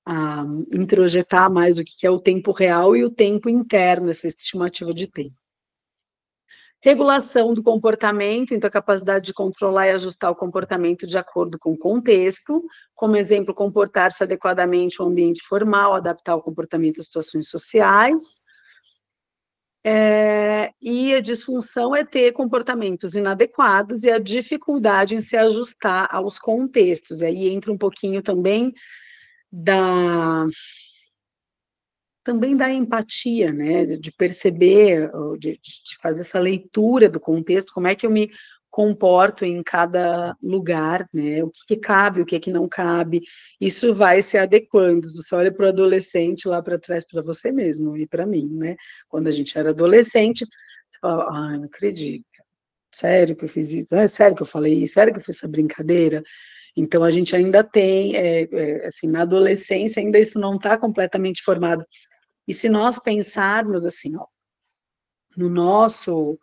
a introjetar mais o que é o tempo real e o tempo interno, essa estimativa de tempo. Regulação do comportamento, então a capacidade de controlar e ajustar o comportamento de acordo com o contexto, como exemplo, comportar-se adequadamente no ambiente formal, adaptar o comportamento às situações sociais. E a disfunção é ter comportamentos inadequados e a dificuldade em se ajustar aos contextos. E aí entra um pouquinho também da empatia, né, de perceber, de fazer essa leitura do contexto, como é que eu me comporto em cada lugar, né, o que cabe, o que não cabe, isso vai se adequando, você olha para o adolescente lá para trás, para você mesmo e para mim, né, quando a gente era adolescente, você fala, ai, não acredito, sério que eu fiz isso, é sério que eu falei isso, sério que eu fiz essa brincadeira. Então a gente ainda tem, assim, na adolescência ainda isso não está completamente formado. E se nós pensarmos assim, ó, no nosso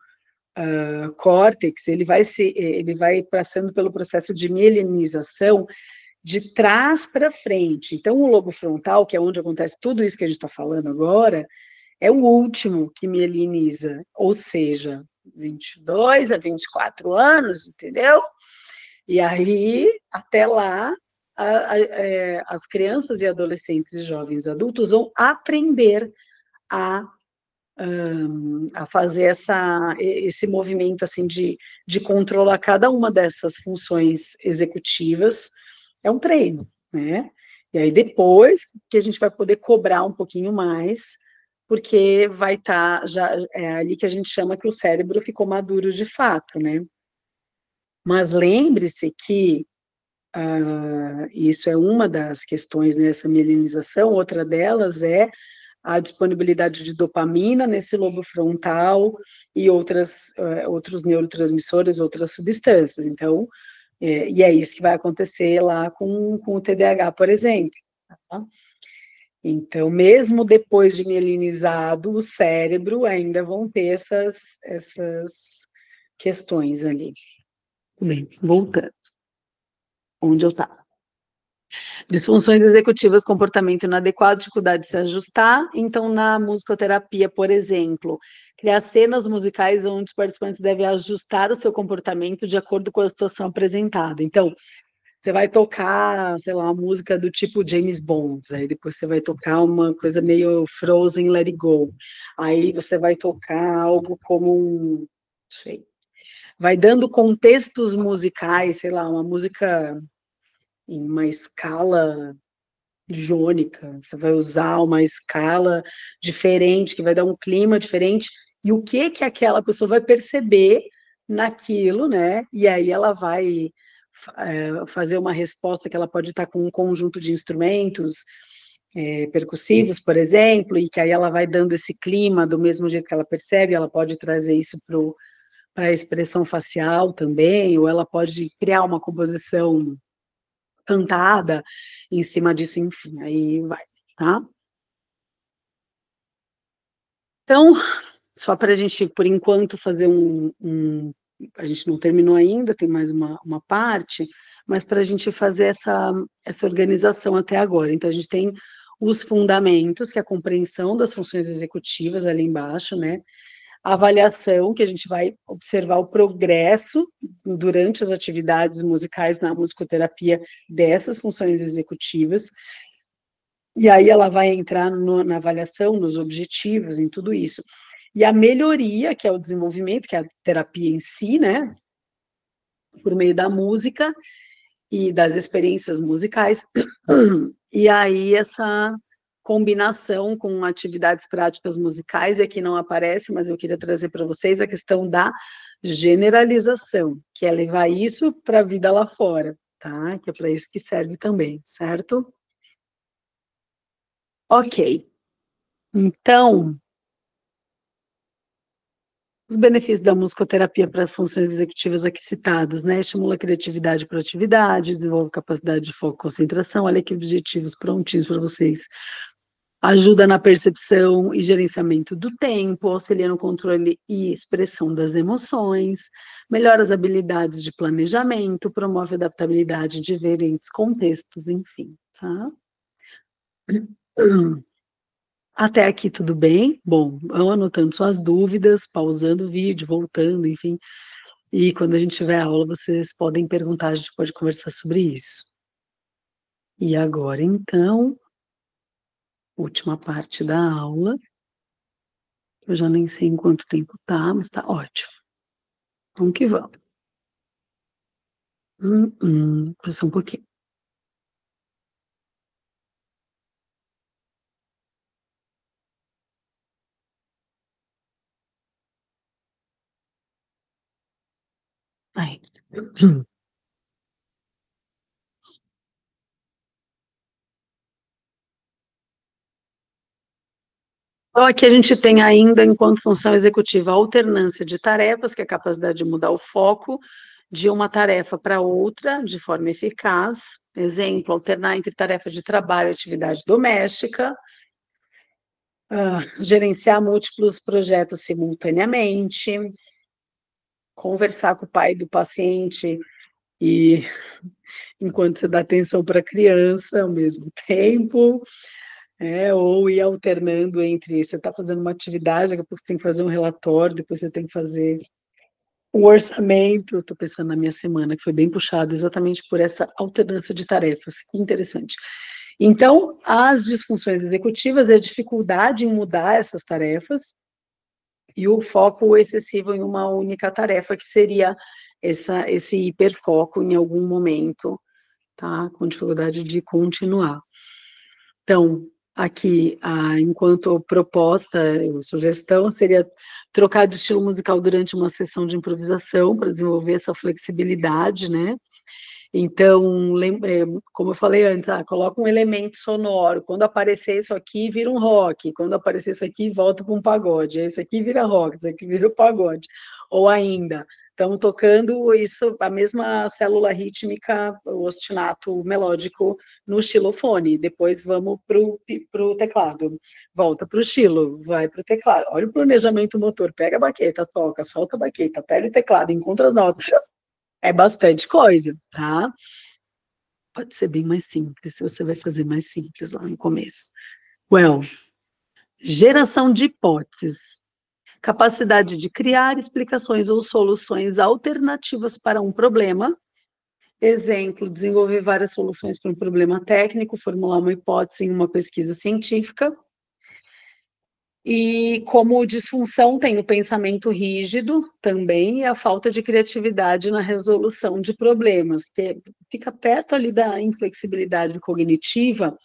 córtex, ele vai passando pelo processo de mielinização de trás para frente. Então, o lobo frontal, que é onde acontece tudo isso que a gente está falando agora, é o último que mieliniza, ou seja, 22 a 24 anos, entendeu? E aí, até lá, as crianças e adolescentes e jovens adultos vão aprender a fazer esse movimento assim de controlar cada uma dessas funções executivas, é um treino, né? E aí depois que a gente vai poder cobrar um pouquinho mais, porque vai estar já é ali que a gente chama que o cérebro ficou maduro de fato, né? Mas lembre-se que isso é uma das questões nessa mielinização, outra delas é a disponibilidade de dopamina nesse lobo frontal e outros neurotransmissores, outras substâncias. Então, e é isso que vai acontecer lá com o TDAH, por exemplo. Tá? Então, mesmo depois de mielinizado, o cérebro ainda vão ter essas questões ali. Bem, voltando. Onde eu estava? Disfunções executivas, comportamento inadequado, dificuldade de se ajustar. Então, na musicoterapia, por exemplo, criar cenas musicais onde os participantes devem ajustar o seu comportamento de acordo com a situação apresentada. Então, você vai tocar, sei lá, uma música do tipo James Bond, aí depois você vai tocar uma coisa meio Frozen, Let It Go. Aí você vai tocar algo como sei, vai dando contextos musicais, sei lá, uma música em uma escala jônica, você vai usar uma escala diferente, que vai dar um clima diferente, e o que aquela pessoa vai perceber naquilo, né? E aí ela vai fazer uma resposta que ela pode estar com um conjunto de instrumentos percussivos, por exemplo, e que aí ela vai dando esse clima do mesmo jeito que ela percebe, ela pode trazer isso para a expressão facial também, ou ela pode criar uma composição cantada em cima disso, enfim, aí vai, tá? Então, só para a gente, por enquanto, fazer a gente não terminou ainda, tem mais uma parte, mas para a gente fazer essa organização até agora. Então, a gente tem os fundamentos, que é a compreensão das funções executivas ali embaixo, né? A avaliação, que a gente vai observar o progresso durante as atividades musicais na musicoterapia dessas funções executivas, e aí ela vai entrar na avaliação, nos objetivos, em tudo isso. E a melhoria, que é o desenvolvimento, que é a terapia em si, né, por meio da música e das experiências musicais, e aí essa combinação com atividades práticas musicais, e aqui não aparece, mas eu queria trazer para vocês a questão da generalização, que é levar isso para a vida lá fora, tá? Que é para isso que serve também, certo? Ok. Então, os benefícios da musicoterapia para as funções executivas aqui citadas, né? Estimula a criatividade e proatividade, desenvolve capacidade de foco e concentração. Olha que objetivos prontinhos para vocês. Ajuda na percepção e gerenciamento do tempo, auxilia no controle e expressão das emoções, melhora as habilidades de planejamento, promove adaptabilidade em diferentes contextos, enfim, tá? Até aqui tudo bem? Bom, vão anotando suas dúvidas, pausando o vídeo, voltando, enfim. E quando a gente tiver aula, vocês podem perguntar, a gente pode conversar sobre isso. E agora, então, última parte da aula. Eu já nem sei em quanto tempo tá, mas tá ótimo. Vamos que vamos. Só um pouquinho. Aí. Então, aqui a gente tem ainda, enquanto função executiva, a alternância de tarefas, que é a capacidade de mudar o foco de uma tarefa para outra de forma eficaz. Exemplo, alternar entre tarefa de trabalho e atividade doméstica. Gerenciar múltiplos projetos simultaneamente. Conversar com o pai do paciente e enquanto você dá atenção para a criança ao mesmo tempo. Ou ir alternando entre você está fazendo uma atividade, daqui a pouco você tem que fazer um relatório, depois você tem que fazer um orçamento. Estou pensando na minha semana, que foi bem puxada exatamente por essa alternância de tarefas. Que interessante. Então, as disfunções executivas é a dificuldade em mudar essas tarefas e o foco excessivo em uma única tarefa, que seria esse hiperfoco em algum momento, tá? Com dificuldade de continuar. Então, aqui, enquanto proposta, sugestão, seria trocar de estilo musical durante uma sessão de improvisação para desenvolver essa flexibilidade, né? Então, como eu falei antes, coloca um elemento sonoro. Quando aparecer isso aqui, vira um rock. Quando aparecer isso aqui, volta para um pagode. Isso aqui vira rock, isso aqui vira pagode. Ou ainda, estamos tocando isso, a mesma célula rítmica, o ostinato melódico no xilofone. Depois vamos para o teclado. Volta para o xilo, vai para o teclado. Olha o planejamento motor. Pega a baqueta, toca, solta a baqueta, pega o teclado, encontra as notas. É bastante coisa, tá? Pode ser bem mais simples, se você vai fazer mais simples lá no começo. Well, geração de hipóteses. Capacidade de criar explicações ou soluções alternativas para um problema. Exemplo, desenvolver várias soluções para um problema técnico, formular uma hipótese em uma pesquisa científica. E como disfunção tem o pensamento rígido também e a falta de criatividade na resolução de problemas, que fica perto ali da inflexibilidade cognitiva,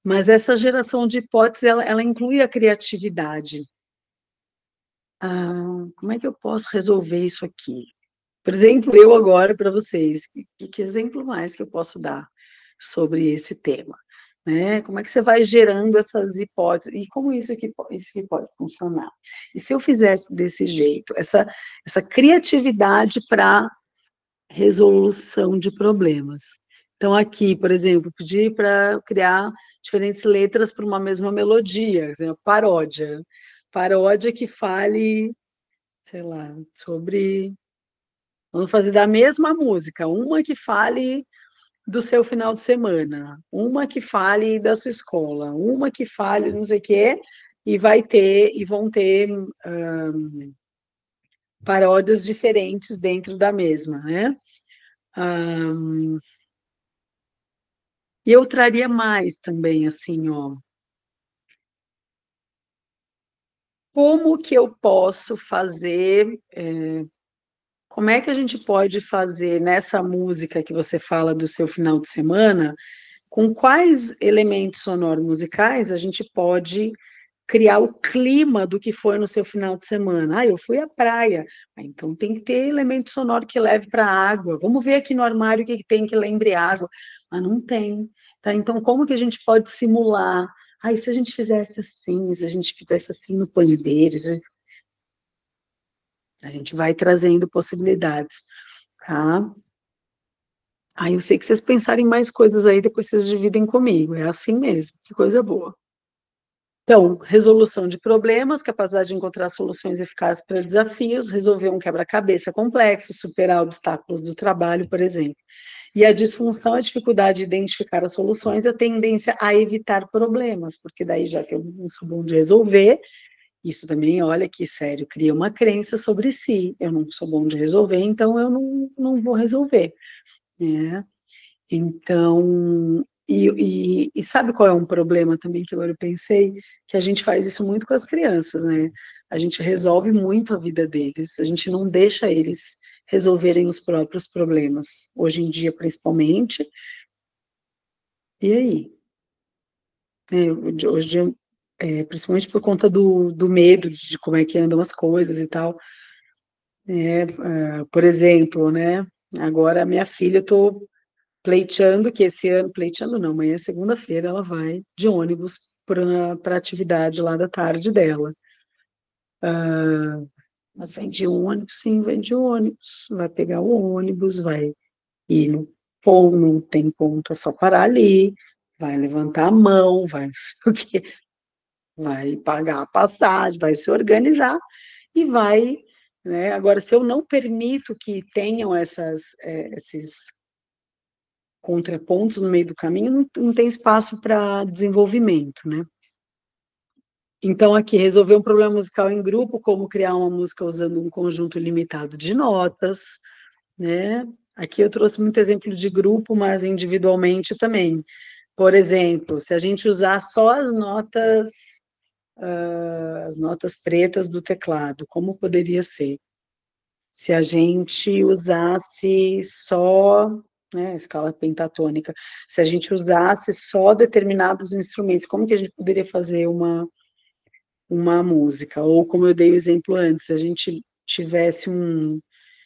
mas essa geração de hipóteses, ela inclui a criatividade. Como é que eu posso resolver isso aqui? Por exemplo, eu agora para vocês, que exemplo mais que eu posso dar sobre esse tema? Né? Como é que você vai gerando essas hipóteses? E como isso que pode funcionar? E se eu fizesse desse jeito, essa criatividade para resolução de problemas? Então, aqui, por exemplo, pedir para criar diferentes letras para uma mesma melodia, paródia. Paródia que fale, sei lá, sobre... Vamos fazer da mesma música, uma que fale do seu final de semana, uma que fale da sua escola, uma que fale não sei o quê, e vão ter paródias diferentes dentro da mesma, né? E eu traria mais também, assim, ó. Como que eu posso fazer? Como é que a gente pode fazer nessa música que você fala do seu final de semana? Com quais elementos sonoros musicais a gente pode criar o clima do que foi no seu final de semana? Ah, eu fui à praia. Ah, então tem que ter elemento sonoro que leve para a água. Vamos ver aqui no armário o que tem que lembre água. Ah, não tem. Tá? Então, como que a gente pode simular? Ah, e se a gente fizesse assim, se a gente fizesse assim no pandeiro, a gente vai trazendo possibilidades, tá? Aí eu sei que vocês pensarem mais coisas aí, depois vocês dividem comigo. É assim mesmo, que coisa boa. Então, resolução de problemas, capacidade de encontrar soluções eficazes para desafios, resolver um quebra-cabeça complexo, superar obstáculos do trabalho, por exemplo. E a disfunção é a dificuldade de identificar as soluções, a tendência a evitar problemas, porque daí, já que eu não sou bom de resolver, isso também, olha que sério, cria uma crença sobre si. Eu não sou bom de resolver, então eu não vou resolver, né? Então, e sabe qual é um problema também que agora eu pensei? Que a gente faz isso muito com as crianças, né? A gente resolve muito a vida deles, a gente não deixa eles resolverem os próprios problemas, hoje em dia principalmente. E aí? Hoje em dia, principalmente por conta do medo de como é que andam as coisas e tal. Por exemplo, né? Agora a minha filha, eu estou pleiteando que esse ano, pleiteando não, amanhã é segunda-feira, ela vai de ônibus para a atividade lá da tarde dela. Mas vem de ônibus, sim, vem de ônibus. Vai pegar o ônibus, vai ir no ponto, não tem ponto, é só parar ali, vai levantar a mão, vai não sei o quê, vai pagar a passagem, vai se organizar e vai, né? Agora, se eu não permito que tenham esses contrapontos no meio do caminho, não tem espaço para desenvolvimento, né? Então, aqui, resolver um problema musical em grupo, como criar uma música usando um conjunto limitado de notas, né? Aqui eu trouxe muito exemplo de grupo, mas individualmente também. Por exemplo, se a gente usar só as notas pretas do teclado, como poderia ser? Se a gente usasse só, né, escala pentatônica, se a gente usasse só determinados instrumentos, como que a gente poderia fazer uma música? Ou como eu dei o exemplo antes, se a gente tivesse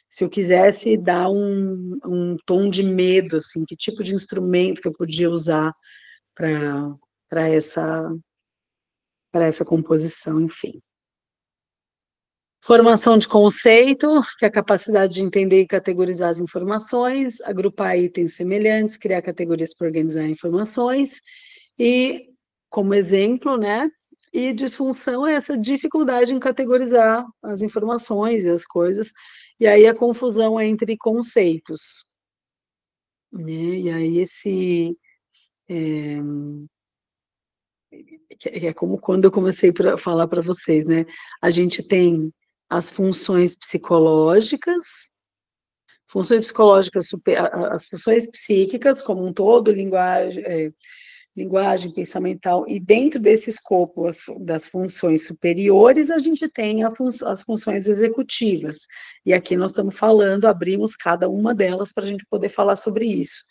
se eu quisesse dar um tom de medo, assim, que tipo de instrumento que eu podia usar para para essa para essa composição, enfim. Formação de conceito, que é a capacidade de entender e categorizar as informações, agrupar itens semelhantes, criar categorias para organizar informações, e, como exemplo, né? E disfunção é essa dificuldade em categorizar as informações e as coisas, e aí a confusão entre conceitos, né? E aí é como quando eu comecei a falar para vocês, né? A gente tem as funções psicológicas, as funções psíquicas como um todo, linguagem pensamental, e dentro desse escopo das funções superiores, a gente tem as funções executivas. E aqui nós estamos falando, abrimos cada uma delas para a gente poder falar sobre isso.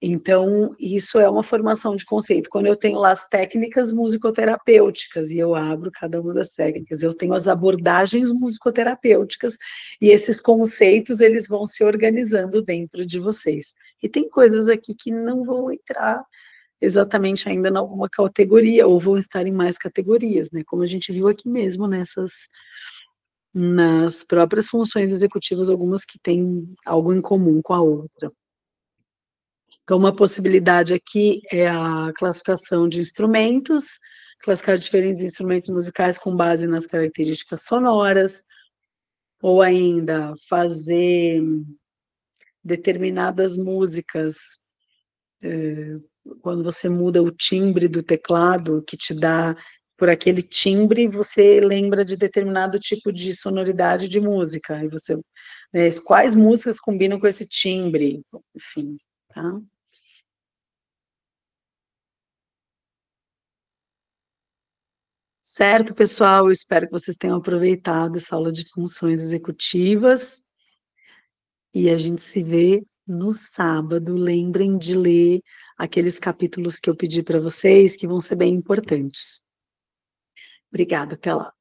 Então, isso é uma formação de conceito. Quando eu tenho lá as técnicas musicoterapêuticas, e eu abro cada uma das técnicas, eu tenho as abordagens musicoterapêuticas, e esses conceitos, eles vão se organizando dentro de vocês. E tem coisas aqui que não vão entrar exatamente ainda em alguma categoria, ou vão estar em mais categorias, né? Como a gente viu aqui mesmo nas próprias funções executivas, algumas que têm algo em comum com a outra. Então, uma possibilidade aqui é a classificação de instrumentos, classificar diferentes instrumentos musicais com base nas características sonoras, ou ainda fazer determinadas músicas, quando você muda o timbre do teclado, que te dá por aquele timbre, você lembra de determinado tipo de sonoridade de música, e você, quais músicas combinam com esse timbre, enfim, tá. Certo, pessoal, eu espero que vocês tenham aproveitado essa aula de funções executivas, e a gente se vê no sábado. Lembrem de ler aqueles capítulos que eu pedi para vocês, que vão ser bem importantes. Obrigada, até lá.